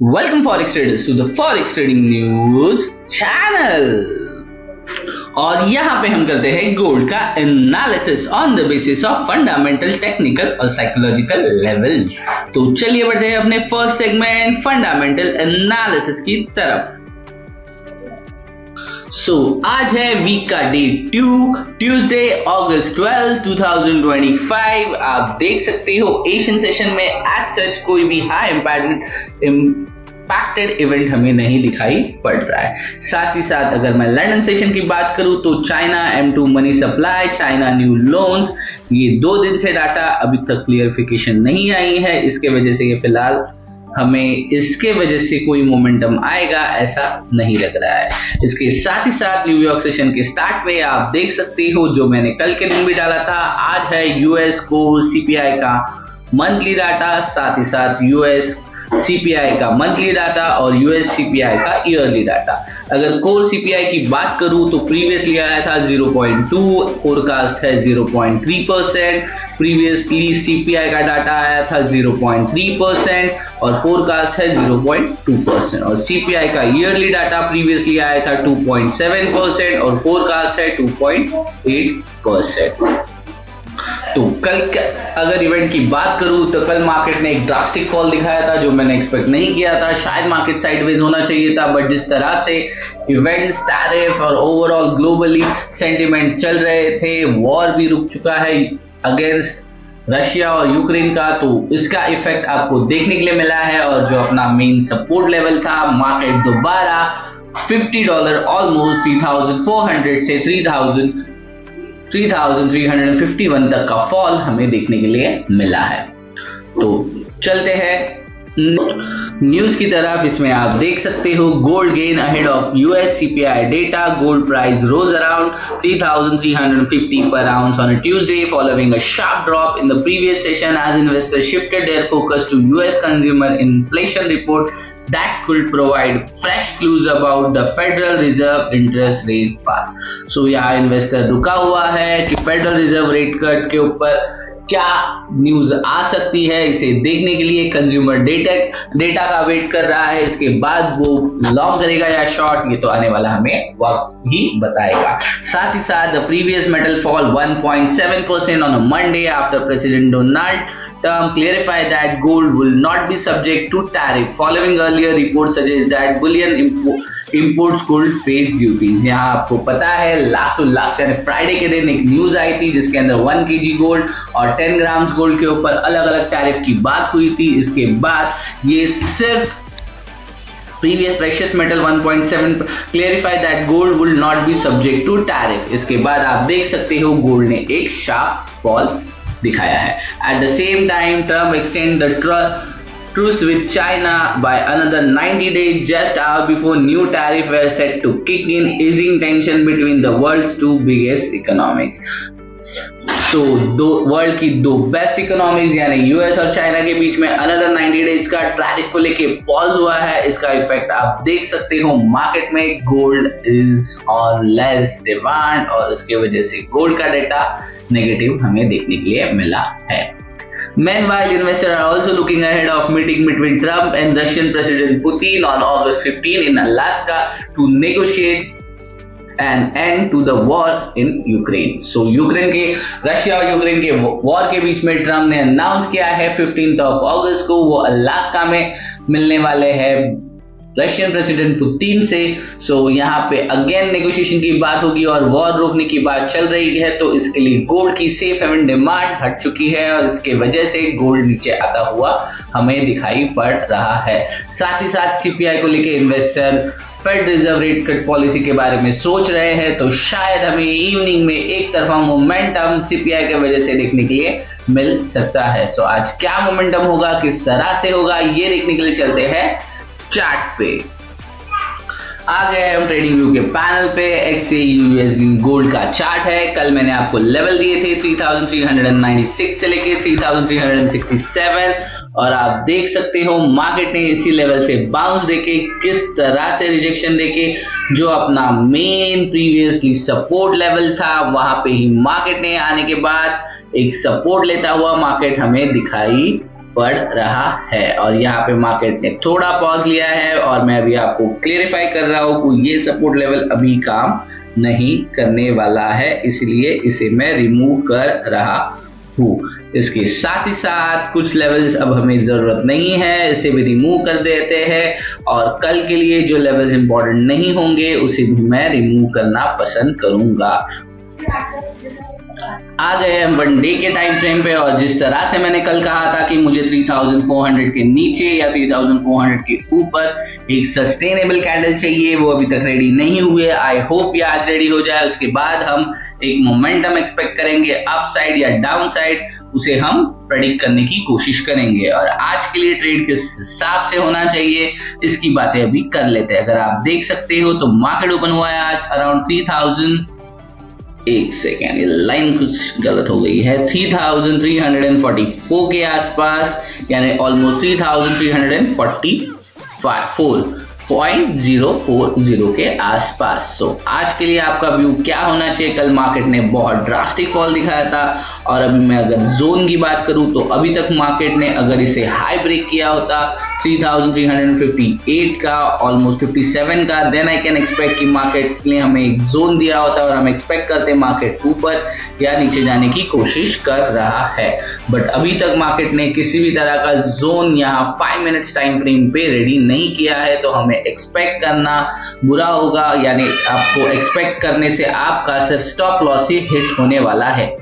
Welcome Forex traders to the Forex Trading News channel। और यहाँ पे हम करते हैं गोल्ड का analysis on the basis of fundamental, technical और साइकोलॉजिकल लेवल्स। तो चलिए बढ़ते हैं अपने फर्स्ट सेगमेंट फंडामेंटल एनालिसिस की तरफ। आज है वीक का डे ट्यूसडे अगस्त 12, 2025। आप देख सकते हो एशियन सेशन में एज सच कोई भी हाई इम्पैक्टेड इवेंट हमें नहीं दिखाई पड़ रहा है। साथ ही साथ अगर मैं लंदन सेशन की बात करूं तो China M2 money supply, China new loans, ये 2 दिन से डाटा अभी तक क्लियरिफिकेशन नहीं आई है। इसके वजह से ये फिलहाल हमें इसके वजह से कोई मोमेंटम आएगा ऐसा नहीं लग रहा है। इसके साथ ही साथ न्यूयॉर्क सेशन के स्टार्ट में आप देख सकते हो, जो मैंने कल के दिन भी डाला था, आज है यूएस को CPI का मंथली डाटा, साथ ही साथ यूएस CPI का मंथली डाटा और यूएस CPI का ईयरली डाटा। अगर कोर CPI की बात करूं तो प्रीवियसली आया था 0.2, फोरकास्ट है 0.3%। प्रीवियसली CPI का डाटा आया था 0.3% और फोरकास्ट है 0.2%। और CPI का ईयरली डाटा प्रीवियसली आया था 2.7% और फोरकास्ट है 2.8%। तो कल अगर इवेंट की बात करूं तो कल मार्केट ने एक ड्रास्टिक फॉल दिखाया था जो मैंने एक्सपेक्ट नहीं किया था। शायद मार्केट साइडवेज होना चाहिए था, बट जिस तरह से इवेंट्स, टैरिफ और ओवरऑल ग्लोबली सेंटिमेंट चल रहे थे, वॉर भी रुक चुका है अगेंस्ट रशिया और यूक्रेन का, तो इसका इफेक्ट आपको देखने के लिए मिला है। और जो अपना मेन सपोर्ट लेवल था, मार्केट दोबारा $50 ऑलमोस्ट 3400 से 3351 तक का फॉल हमें देखने के लिए मिला है। तो चलते हैं न्यूज की तरफ। इसमें आप देख सकते हो gold gain ahead of US CPI data. Gold price rose around 3350 per ounce on a Tuesday following a sharp drop in the previous session as investors shifted their focus to US consumer inflation report that could provide fresh clues about the Federal Reserve interest rate path। यहाँ investor रुका हुआ है कि federal reserve rate cut के ऊपर क्या news आ सकती है, इसे देखने के लिए कंज्यूमर डेटा का वेट कर रहा है। इसके बाद वो लॉन्ग करेगा या शॉर्ट, ये तो आने वाला हमें वक्त ही बताएगा। साथ ही साथ the previous metal fall 1.7% on a Monday after President Donald Trump clarified that gold will not be subject to tariff following earlier reports suggest that bullion imports could face duties। यहाँ आपको पता है लास्ट यानी Friday के दिन एक news आई थी जिसके अंदर 1 kg गोल्ड और 10 ग्राम्स गोल्ड के ऊपर अलग अलग टैरिफ की बात हुई थी। इसके बाद ये सिर्फ previous precious metal 1.7 clarify that gold will not be subject to tariff। इसके बाद आप देख सकते हो गोल्ड ने एक शार्प फॉल दिखाया है। At the same time, Trump extend the truce with China by another 90 days just hours before new tariffs were set to kick in, easing tension between the world's 2 biggest economies। World की 2 best economies यानी US और China के बीच में another 90 days का tariff को लेके pause हुआ है। इसका इफेक्ट आप देख सकते हो मार्केट में। Gold is on less demand और उसके वजह से गोल्ड का डेटा नेगेटिव हमें देखने के लिए मिला है। Meanwhile, investors are also looking ahead of meeting between Trump and Russian President Putin on August 15 in Alaska to negotiate an end to the war in Ukraine। Russia और Ukraine के war के बीच में ट्रम्प ने announce किया है 15 अगस्त को वो Alaska में मिलने वाले हैं रशियन प्रेसिडेंट पुतिन से। यहाँ पे अगेन नेगोशिएशन की बात होगी और वॉर रोकने की बात चल रही है। तो इसके लिए गोल्ड की सेफ हेवन डिमांड हट चुकी है और इसके वजह से गोल्ड नीचे आता हुआ हमें दिखाई पड़ रहा है। साथ ही साथ CPI को लेके investor fed reserve rate cut policy के बारे में सोच रहे हैं, तो शायद हमें इवनिंग में एक तरफा मोमेंटम CPI के वजह से देखने के लिए मिल सकता है। आज क्या मोमेंटम होगा, किस तरह से होगा, ये देखने के लिए चलते हैं चार्ट पे। आ गए हम ट्रेडिंग व्यू के पैनल पे। XAUUSD गोल्ड का चार्ट है। कल मैंने आपको लेवल दिए थे 3396 से लेके 3367 और आप देख सकते हो मार्केट ने इसी लेवल से बाउंस देके किस तरह से रिजेक्शन देके जो अपना मेन प्रीवियसली सपोर्ट लेवल था वहां पे ही मार्केट ने आने के बाद एक सपोर्ट लेता हुआ मार्केट हमें दिखाई पड़ रहा है। और यहाँ पे मार्केट ने थोड़ा पॉज लिया है और मैं अभी आपको क्लियरिफाई कर रहा हूँ कि ये सपोर्ट लेवल अभी काम नहीं करने वाला है, इसलिए इसे मैं रिमूव कर रहा हूँ। इसके साथ ही साथ कुछ लेवल्स अब हमें जरूरत नहीं है, इसे भी रिमूव कर देते हैं। और कल के लिए जो लेवल्स इंपॉर्टेंट नहीं होंगे उसे भी मैं रिमूव करना पसंद करूंगा। आ गए हम 1 डे के टाइम फ्रेम पे, और जिस तरह से मैंने कल कहा था कि मुझे 3400 के नीचे या 3400 के ऊपर एक सस्टेनेबल कैंडल चाहिए, वो अभी तक रेडी नहीं हुए। आई होप ये आज रेडी हो जाए, उसके बाद हम एक मोमेंटम एक्सपेक्ट करेंगे अप साइड या डाउन साइड, उसे हम प्रेडिक्ट करने की कोशिश करेंगे। और आज के लिए ट्रेड किस हिसाब से होना चाहिए इसकी बातें अभी कर लेते हैं। अगर आप देख सकते हो तो मार्केट ओपन हुआ है आज अराउंड 3000, एक सेकेंड, ये लाइन कुछ गलत हो गई है, 3344 के आसपास, यानी ऑलमोस्ट 3344.040 के आसपास। सो आज के लिए आपका व्यू क्या होना चाहिए? कल मार्केट ने बहुत ड्रास्टिक फॉल दिखाया था, और अभी मैं अगर जोन की बात करूं तो अभी तक मार्केट ने अगर इसे हाई ब्रेक किया होता 3358 का, ऑलमोस्ट 57 का, देन आई कैन एक्सपेक्ट कि मार्केट ने हमें एक जोन दिया होता और हम एक्सपेक्ट करते हैं मार्केट ऊपर या नीचे जाने की कोशिश कर रहा है। बट अभी तक मार्केट ने किसी भी तरह का जोन यहाँ 5 मिनट्स टाइम फ्रेम पे रेडी नहीं किया है, तो हमें एक्सपेक्ट करना बुरा होगा, यानी आपको एक्सपेक्ट करने से आपका सिर्फ स्टॉप लॉस ही हिट होने वाला है।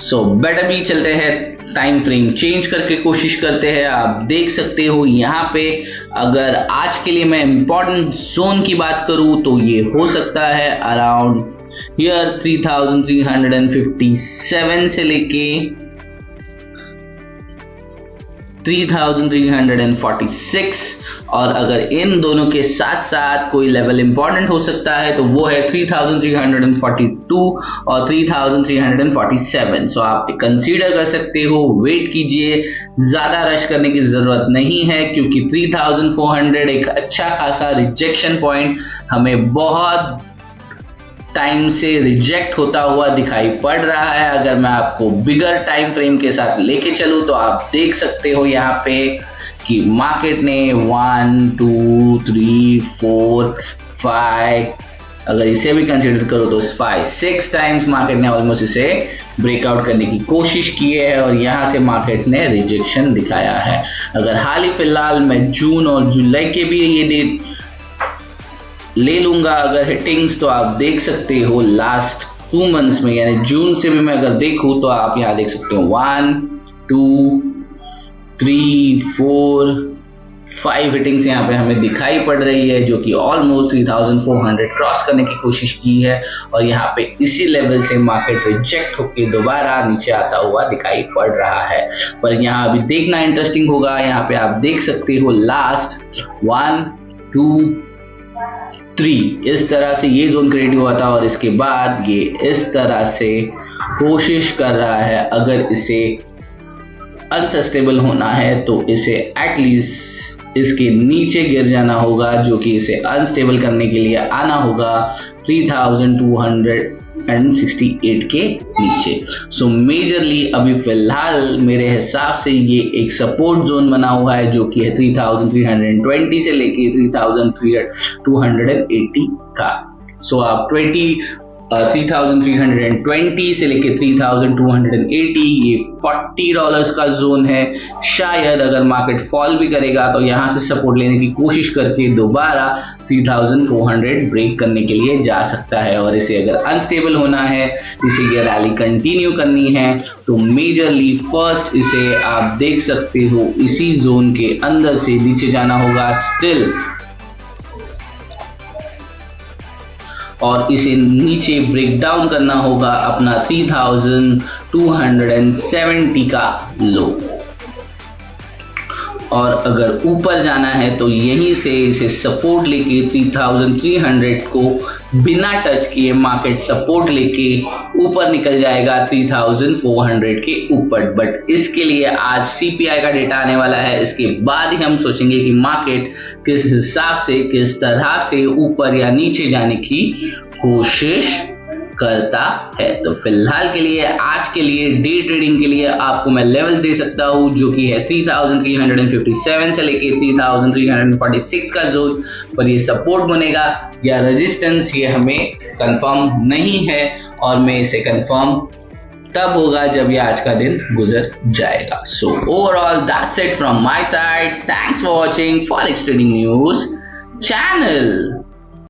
सो बेटर भी चलते हैं, टाइम फ्रेम चेंज करके कोशिश करते हैं। आप देख सकते हो यहाँ पे अगर आज के लिए मैं इंपॉर्टेंट जोन की बात करूँ तो ये हो सकता है अराउंड हियर 3357 से लेके 3346, और अगर इन दोनों के साथ साथ कोई लेवल इंपॉर्टेंट हो सकता है तो वो है 3342 और 3347। सो आप कंसीडर कर सकते हो, वेट कीजिए, ज्यादा रश करने की जरूरत नहीं है, क्योंकि 3400 एक अच्छा खासा रिजेक्शन पॉइंट हमें बहुत टाइम से रिजेक्ट होता हुआ दिखाई पड़ रहा है। अगर मैं आपको बिगर टाइम फ्रेम के साथ लेके चलूं तो आप देख सकते हो यहाँ पे कि मार्केट ने 1 2 3 4 5, अगर इसे भी कंसीडर करो तो 5-6 टाइम्स मार्केट ने ऑलमोस्ट इसे ब्रेकआउट करने की कोशिश की है, और यहाँ से मार्केट ने रिजेक्शन दिखाया है। अगर हाल ही फिलहाल मैं जून और जुलाई के भी ये डेट ले लूंगा अगर हिटिंग्स, तो आप देख सकते हो लास्ट 2 मंथ्स में, यानी जून से भी मैं अगर देखूं तो आप यहाँ देख सकते हो 1 2 3 4 5 हिटिंग्स यहाँ पे हमें दिखाई पड़ रही है, जो कि ऑलमोस्ट 3400 क्रॉस करने की कोशिश की है, और यहाँ पे इसी लेवल से मार्केट रिजेक्ट होकर दोबारा नीचे आता हुआ दिखाई पड़ रहा है। पर यहाँ अभी देखना इंटरेस्टिंग होगा, यहाँ पे आप देख सकते हो लास्ट 1 2 3 इस तरह से ये जोन क्रिएट हुआ था, और इसके बाद ये इस तरह से कोशिश कर रहा है। अगर इसे अनसस्टेबल होना है तो इसे एटलीस्ट इसके नीचे गिर जाना होगा, जो कि इसे अनस्टेबल करने के लिए आना होगा 3268 के नीचे। सो मेजरली अभी फिलहाल मेरे हिसाब से ये एक सपोर्ट जोन बना हुआ है, जो कि है 3320 से लेके 3280 का। सो आप 3320 से लेके 3280, ये $40 का जोन है। शायद अगर मार्केट फॉल भी करेगा तो यहाँ से सपोर्ट लेने की कोशिश करके दोबारा 3400 ब्रेक करने के लिए जा सकता है, और इसे अगर अनस्टेबल होना है, इसे ये रैली कंटिन्यू करनी है, तो मेजरली फर्स्ट इसे आप देख सकते हो इसी जोन के अंदर से नीचे जाना होगा स्टिल, और इसे नीचे ब्रेक डाउन करना होगा अपना 3270 का लो, और अगर ऊपर जाना है तो यहीं से इसे सपोर्ट लेके 3300 को बिना टच किए मार्केट सपोर्ट लेके ऊपर निकल जाएगा 3400 के ऊपर। बट इसके लिए आज सीपीआई का डेटा आने वाला है, इसके बाद ही हम सोचेंगे कि मार्केट किस हिसाब से, किस तरह से ऊपर या नीचे जाने की कोशिश करता है। तो फिलहाल के लिए आज के लिए डे ट्रेडिंग के लिए आपको मैं लेवल दे सकता हूं जो कि है 3357 से लेके 3346 का जोन पर ये सपोर्ट बनेगा या रेजिस्टेंस, ये हमें कंफर्म नहीं है और मैं इसे कंफर्म तब होगा जब ये आज का दिन गुजर जाएगा। So overall that's it from my side. Thanks for watching forex trading news channel.